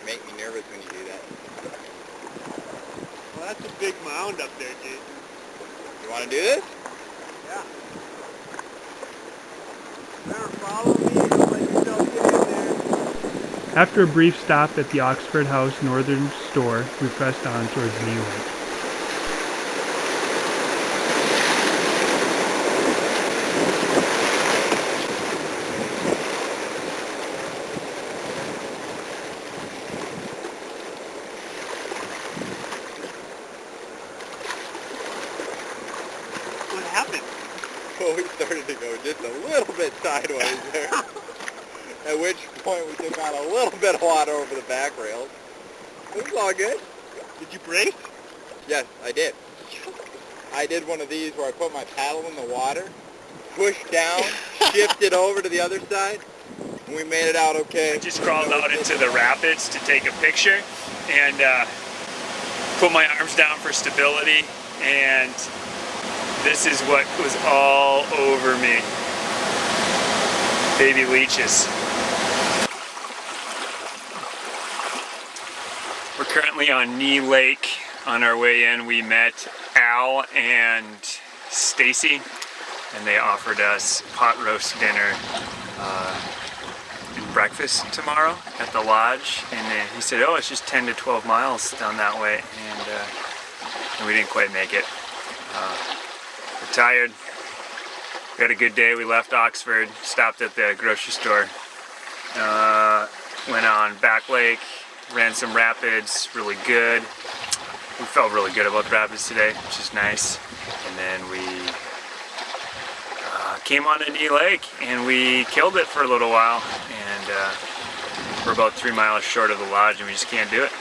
make me nervous when you do that. Well, that's a big mound up there, Jason. You want to do this? Yeah. Better follow me and don't let yourself get in there. After a brief stop at the Oxford House Northern Store, we pressed on towards Knee Lake. What happened? Well, we started to go just a little bit sideways there. At which point we took on a little bit of water over the back rails. It was all good. Did you brake? Yes, I did. I did one of these where I put my paddle in the water, pushed down, shifted over to the other side, and we made it out okay. I just crawled out into the rapids to take a picture and put my arms down for stability, and this is what was all over me. Baby leeches. We're currently on Knee Lake. On our way in, we met Al and Stacy, and they offered us pot roast dinner and breakfast tomorrow at the lodge. And he said, "Oh, it's just 10 to 12 miles down that way," and we didn't quite make it. We're tired. We had a good day. We left Oxford, stopped at the grocery store, went on Back Lake, ran some rapids, really good. We felt really good about the rapids today, which is nice. And then we came on to Knee Lake and we killed it for a little while. And we're about 3 miles short of the lodge and we just can't do it.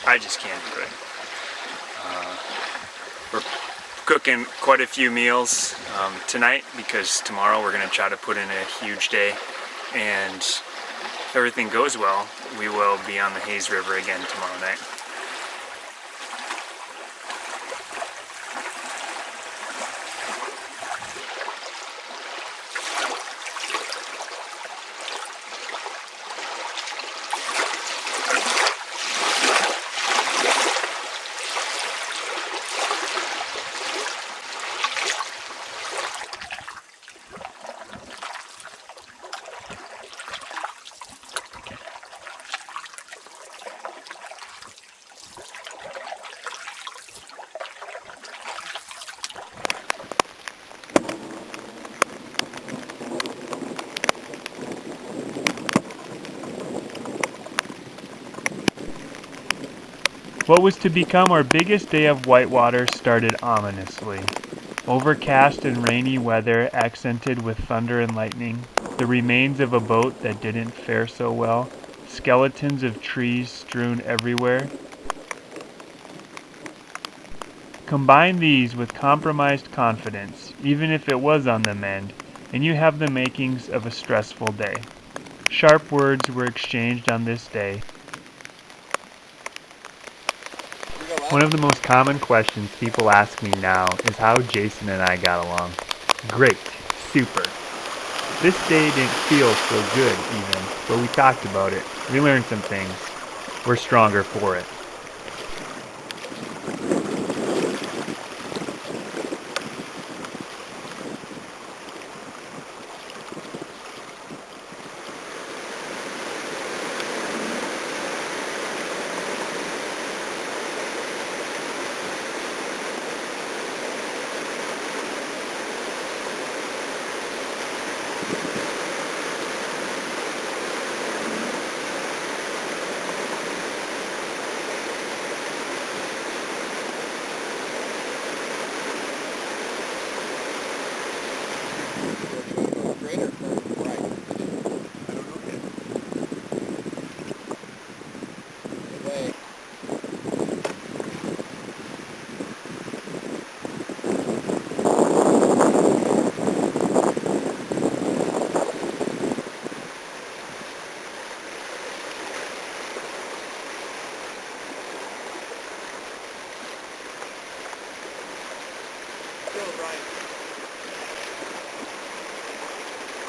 I just can't do it. We're cooking quite a few meals tonight because tomorrow we're going to try to put in a huge day. And if everything goes well, we will be on the Hayes River again tomorrow night. What was to become our biggest day of whitewater started ominously. Overcast and rainy weather accented with thunder and lightning, the remains of a boat that didn't fare so well, skeletons of trees strewn everywhere. Combine these with compromised confidence, even if it was on the mend, and you have the makings of a stressful day. Sharp words were exchanged on this day. One of the most common questions people ask me now is how Jason and I got along. Great. Super. This day didn't feel so good even, but we talked about it. We learned some things. We're stronger for it.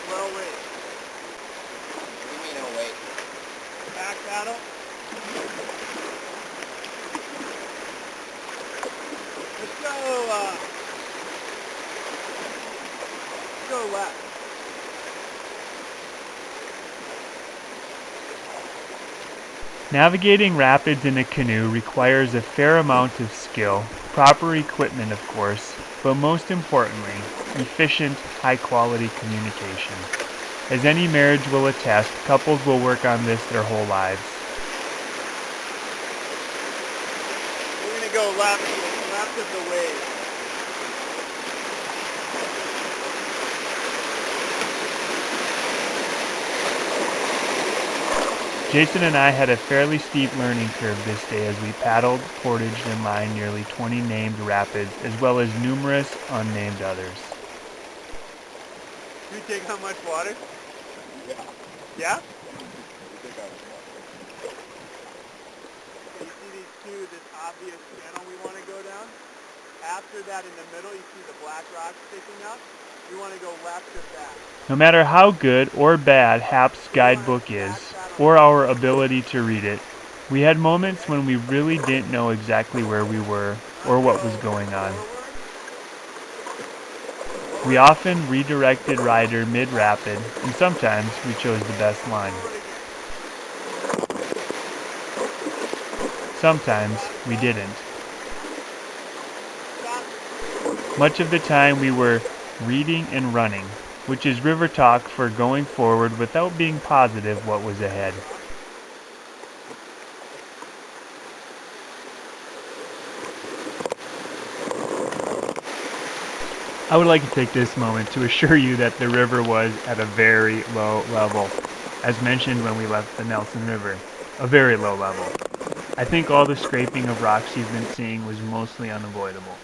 Well, wait. What do you mean, oh wait? Back paddle. Let's go left. Navigating rapids in a canoe requires a fair amount of skill, proper equipment of course, but most importantly, efficient, high-quality communication. As any marriage will attest, couples will work on this their whole lives. We're going to go left of the wave. Jason and I had a fairly steep learning curve this day as we paddled, portaged, and lined nearly 20 named rapids, as well as numerous unnamed others. Do you take how much water? Yeah. Yeah? You think I was wrong. So you see these two, this obvious channel we want to go down? After that, in the middle, you see the black rock sticking up. You want to go left of that. No matter how good or bad Hap's guidebook is, or our ability to read it, we had moments when we really didn't know exactly where we were or what was going on. We often redirected Ryder mid-rapid, and sometimes we chose the best line. Sometimes we didn't. Much of the time we were reading and running, which is river talk for going forward without being positive what was ahead. I would like to take this moment to assure you that the river was at a very low level, as mentioned when we left the Nelson River, a very low level. I think all the scraping of rocks you've been seeing was mostly unavoidable.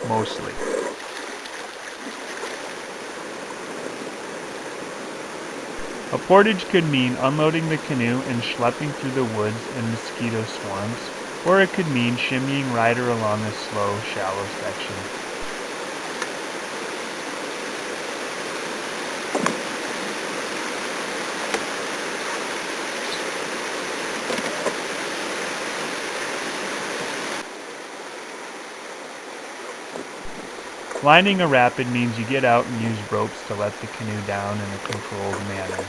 Mostly. A portage could mean unloading the canoe and schlepping through the woods and mosquito swarms, or it could mean shimmying Ryder along a slow, shallow section. Lining a rapid means you get out and use ropes to let the canoe down in a controlled manner.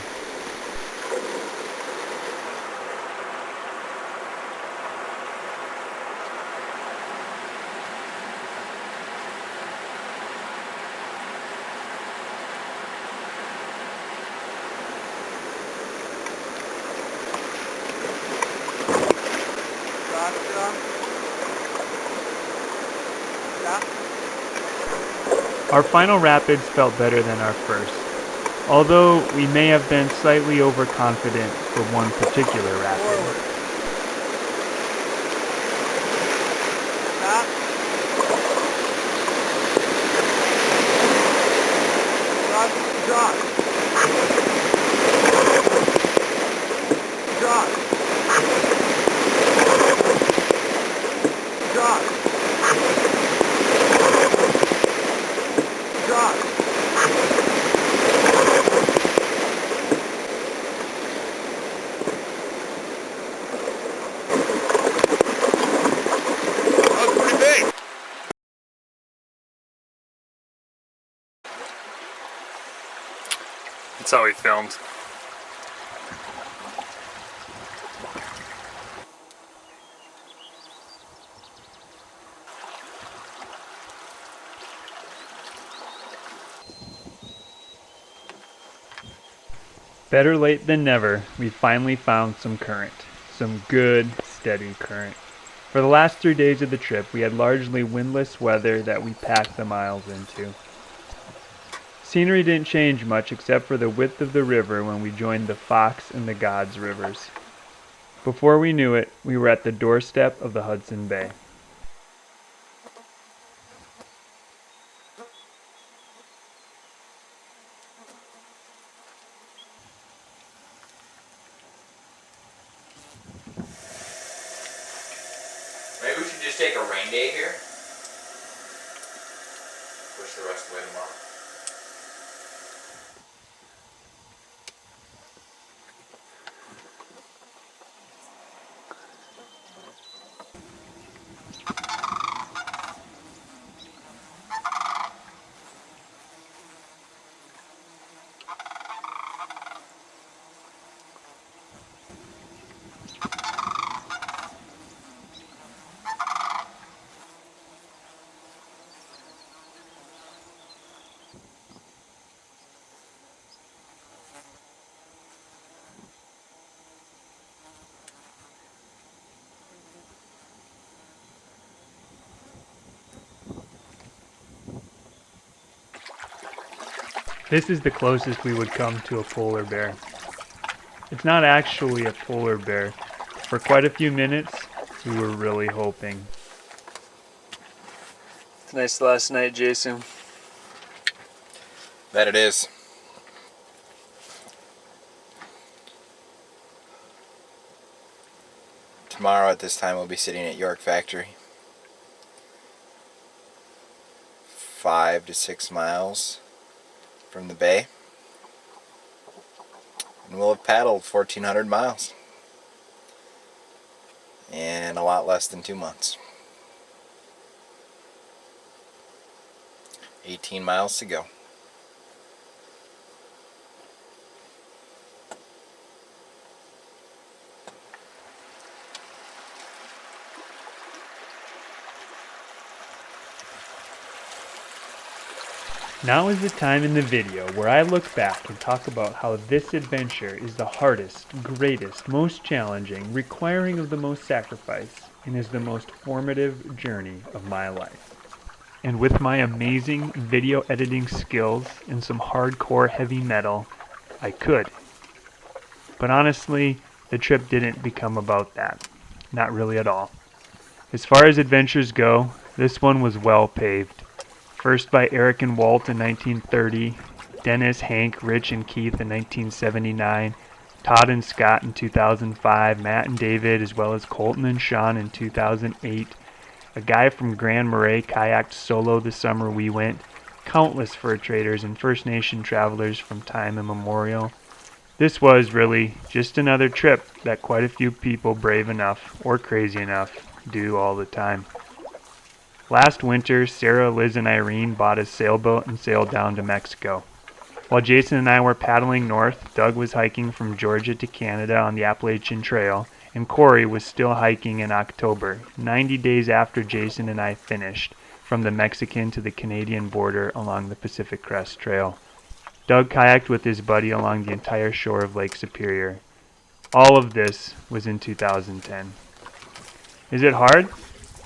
Our final rapids felt better than our first, although we may have been slightly overconfident for one particular rapid. That's how we filmed. Better late than never, we finally found some current. Some good, steady current. For the last 3 days of the trip, we had largely windless weather that we packed the miles into. Scenery didn't change much except for the width of the river when we joined the Fox and the Gods rivers. Before we knew it, we were at the doorstep of the Hudson Bay. Maybe we should just take a rain day here. Push the rest away tomorrow. This is the closest we would come to a polar bear. It's not actually a polar bear. For quite a few minutes, we were really hoping. It's nice last night, Jason. That it is. Tomorrow at this time we'll be sitting at York Factory. 5 to 6 miles from the bay. And we'll have paddled 1,400 miles. In a lot less than 2 months. 18 miles to go. Now is the time in the video where I look back and talk about how this adventure is the hardest, greatest, most challenging, requiring of the most sacrifice, and is the most formative journey of my life. And with my amazing video editing skills and some hardcore heavy metal, I could. But honestly, the trip didn't become about that. Not really at all. As far as adventures go, this one was well paved. First by Eric and Walt in 1930, Dennis, Hank, Rich, and Keith in 1979, Todd and Scott in 2005, Matt and David, as well as Colton and Sean in 2008. A guy from Grand Marais kayaked solo the summer we went, countless fur traders and First Nation travelers from time immemorial. This was really just another trip that quite a few people brave enough or crazy enough do all the time. Last winter, Sarah, Liz, and Irene bought a sailboat and sailed down to Mexico. While Jason and I were paddling north, Doug was hiking from Georgia to Canada on the Appalachian Trail, and Corey was still hiking in October, 90 days after Jason and I finished, from the Mexican to the Canadian border along the Pacific Crest Trail. Doug kayaked with his buddy along the entire shore of Lake Superior. All of this was in 2010. Is it hard?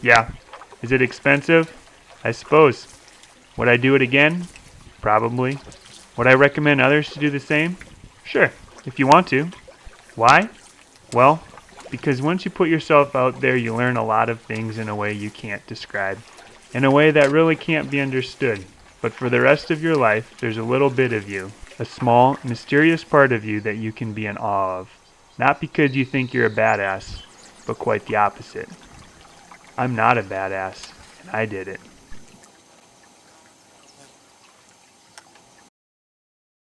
Yeah. Is it expensive? I suppose. Would I do it again? Probably. Would I recommend others to do the same? Sure, if you want to. Why? Well, because once you put yourself out there, you learn a lot of things in a way you can't describe, in a way that really can't be understood. But for the rest of your life, there's a little bit of you, a small, mysterious part of you that you can be in awe of. Not because you think you're a badass, but quite the opposite. I'm not a badass, and I did it.